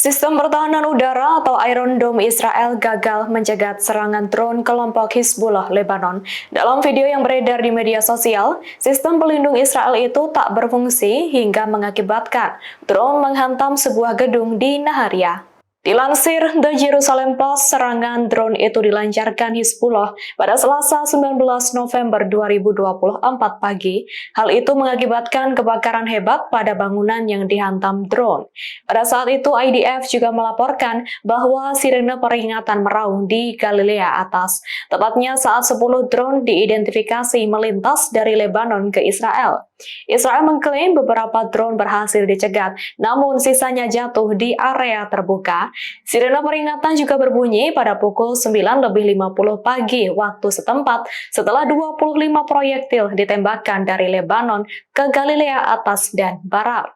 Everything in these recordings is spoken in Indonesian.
Sistem pertahanan udara atau Iron Dome Israel gagal mencegat serangan drone kelompok Hizbullah Lebanon. Dalam video yang beredar di media sosial, sistem pelindung Israel itu tak berfungsi hingga mengakibatkan drone menghantam sebuah gedung di Naharia. Dilansir The Jerusalem Post, serangan drone itu dilancarkan Hizbullah pada Selasa 19 November 2024 pagi. Hal itu mengakibatkan kebakaran hebat pada bangunan yang dihantam drone. Pada saat itu, IDF juga melaporkan bahwa sirene peringatan meraung di Galilea Atas, tepatnya saat 10 drone diidentifikasi melintas dari Lebanon ke Israel. Israel mengklaim beberapa drone berhasil dicegat, namun sisanya jatuh di area terbuka. Sirene peringatan juga berbunyi pada pukul 9:50 pagi waktu setempat setelah 25 proyektil ditembakkan dari Lebanon ke Galilea Atas dan Barat.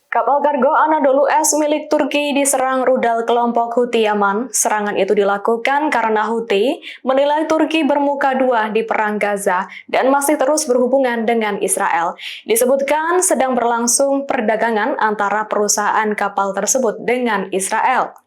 Kapal kargo Anadolu S milik Turki diserang rudal kelompok Houthi Yaman. Serangan itu dilakukan karena Houthi menilai Turki bermuka dua di Perang Gaza dan masih terus berhubungan dengan Israel. Disebutkan sedang berlangsung perdagangan antara perusahaan kapal tersebut dengan Israel.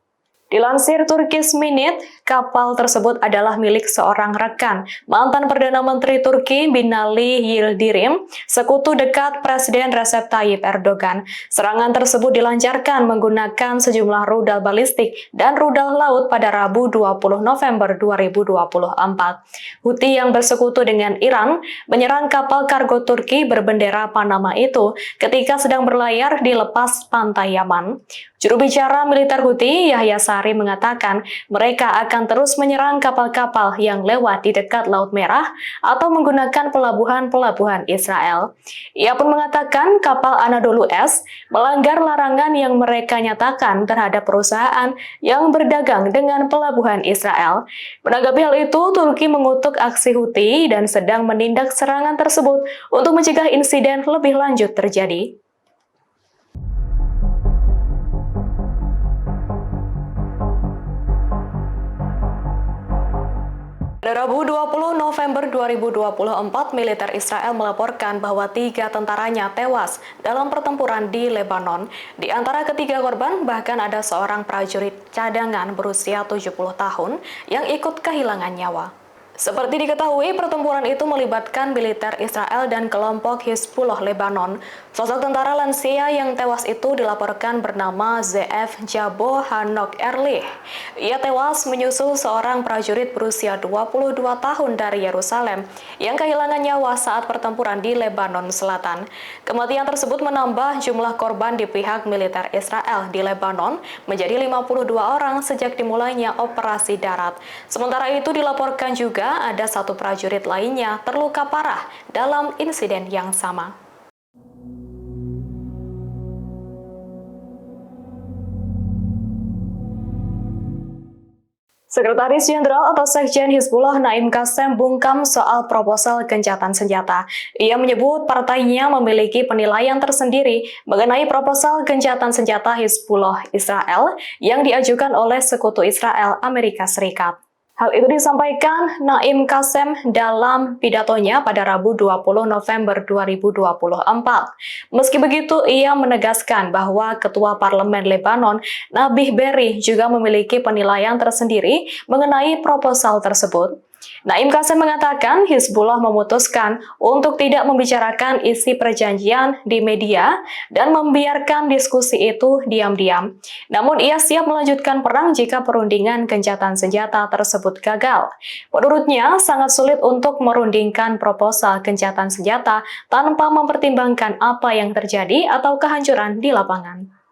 Dilansir Turkish Minute, kapal tersebut adalah milik seorang rekan mantan Perdana Menteri Turki Binali Yildirim, sekutu dekat Presiden Recep Tayyip Erdogan. Serangan tersebut dilancarkan menggunakan sejumlah rudal balistik dan rudal laut pada Rabu 20 November 2024. Houthi yang bersekutu dengan Iran menyerang kapal kargo Turki berbendera Panama itu ketika sedang berlayar di lepas pantai Yaman. Juru bicara militer Houthi, Yahya Sari, mengatakan mereka akan terus menyerang kapal-kapal yang lewat di dekat Laut Merah atau menggunakan pelabuhan-pelabuhan Israel. Ia pun mengatakan kapal Anadolu S melanggar larangan yang mereka nyatakan terhadap perusahaan yang berdagang dengan pelabuhan Israel. Menanggapi hal itu, Turki mengutuk aksi Houthi dan sedang menindak serangan tersebut untuk mencegah insiden lebih lanjut terjadi. Pada Rabu 20 November 2024, militer Israel melaporkan bahwa 3 tentaranya tewas dalam pertempuran di Lebanon. Di antara ketiga korban, bahkan ada seorang prajurit cadangan berusia 70 tahun yang ikut kehilangan nyawa. Seperti diketahui, pertempuran itu melibatkan militer Israel dan kelompok Hizbullah Lebanon. Sosok tentara lansia yang tewas itu dilaporkan bernama ZF Jabo Hanok Erlich. Ia tewas menyusul seorang prajurit berusia 22 tahun dari Yerusalem yang kehilangan nyawa saat pertempuran di Lebanon Selatan. Kematian tersebut menambah jumlah korban di pihak militer Israel di Lebanon menjadi 52 orang sejak dimulainya operasi darat. Sementara itu dilaporkan juga ada satu prajurit lainnya terluka parah dalam insiden yang sama. Sekretaris Jenderal atau Sekjen Hizbullah Naim Qassem bungkam soal proposal gencatan senjata. Ia menyebut partainya memiliki penilaian tersendiri mengenai proposal gencatan senjata Hizbullah Israel yang diajukan oleh sekutu Israel Amerika Serikat. Hal itu disampaikan Naim Qassem dalam pidatonya pada Rabu 20 November 2024. Meski begitu, ia menegaskan bahwa Ketua Parlemen Lebanon, Nabih Berri, juga memiliki penilaian tersendiri mengenai proposal tersebut. Naim Qassem mengatakan Hizbullah memutuskan untuk tidak membicarakan isi perjanjian di media dan membiarkan diskusi itu diam-diam. Namun ia siap melanjutkan perang jika perundingan gencatan senjata tersebut gagal. Menurutnya, sangat sulit untuk merundingkan proposal gencatan senjata tanpa mempertimbangkan apa yang terjadi atau kehancuran di lapangan.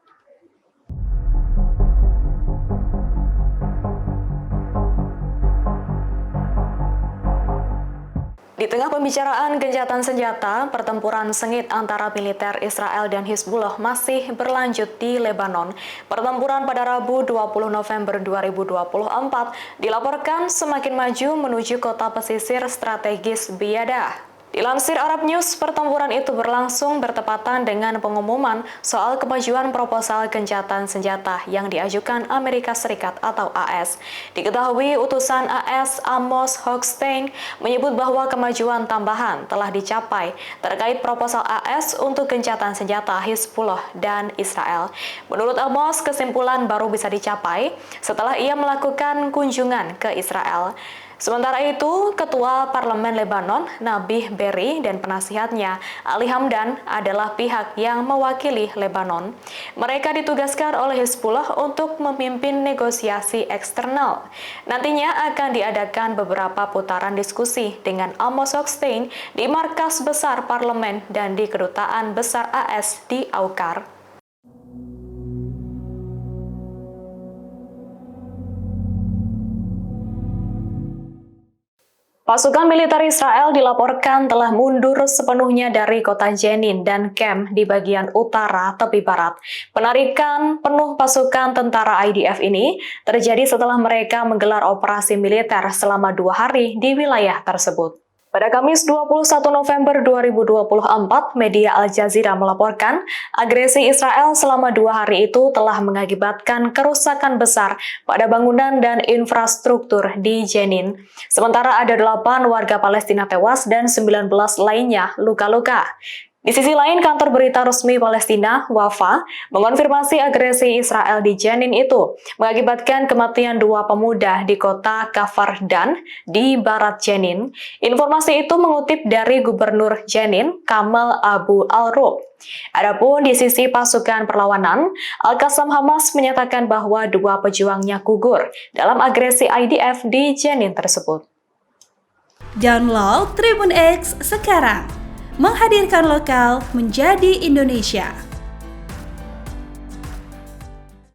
Di tengah pembicaraan gencatan senjata, pertempuran sengit antara militer Israel dan Hizbullah masih berlanjut di Lebanon. Pertempuran pada Rabu 20 November 2024 dilaporkan semakin maju menuju kota pesisir strategis Biadah. Dilansir Arab News, pertempuran itu berlangsung bertepatan dengan pengumuman soal kemajuan proposal gencatan senjata yang diajukan Amerika Serikat atau AS. Diketahui utusan AS Amos Hochstein menyebut bahwa kemajuan tambahan telah dicapai terkait proposal AS untuk gencatan senjata Hizbullah dan Israel. Menurut Amos, kesimpulan baru bisa dicapai setelah ia melakukan kunjungan ke Israel. Sementara itu, Ketua Parlemen Lebanon, Nabih Berri, dan penasihatnya, Ali Hamdan, adalah pihak yang mewakili Lebanon. Mereka ditugaskan oleh Hizbullah untuk memimpin negosiasi eksternal. Nantinya akan diadakan beberapa putaran diskusi dengan Amos Hochstein di markas besar parlemen dan di Kedutaan Besar AS di Aukar. Pasukan militer Israel dilaporkan telah mundur sepenuhnya dari kota Jenin dan Kem di bagian utara tepi barat. Penarikan penuh pasukan tentara IDF ini terjadi setelah mereka menggelar operasi militer selama 2 hari di wilayah tersebut. Pada Kamis 21 November 2024, media Al Jazeera melaporkan agresi Israel selama 2 hari itu telah mengakibatkan kerusakan besar pada bangunan dan infrastruktur di Jenin. Sementara ada 8 warga Palestina tewas dan 19 lainnya luka-luka. Di sisi lain, kantor berita resmi Palestina, Wafa, mengonfirmasi agresi Israel di Jenin itu mengakibatkan kematian 2 pemuda di kota Kafar Dan di barat Jenin. Informasi itu mengutip dari Gubernur Jenin, Kamal Abu Al-Rub. Adapun di sisi pasukan perlawanan, Al-Qassam Hamas menyatakan bahwa 2 pejuangnya gugur dalam agresi IDF di Jenin tersebut. Download Tribun X sekarang, menghadirkan lokal menjadi Indonesia.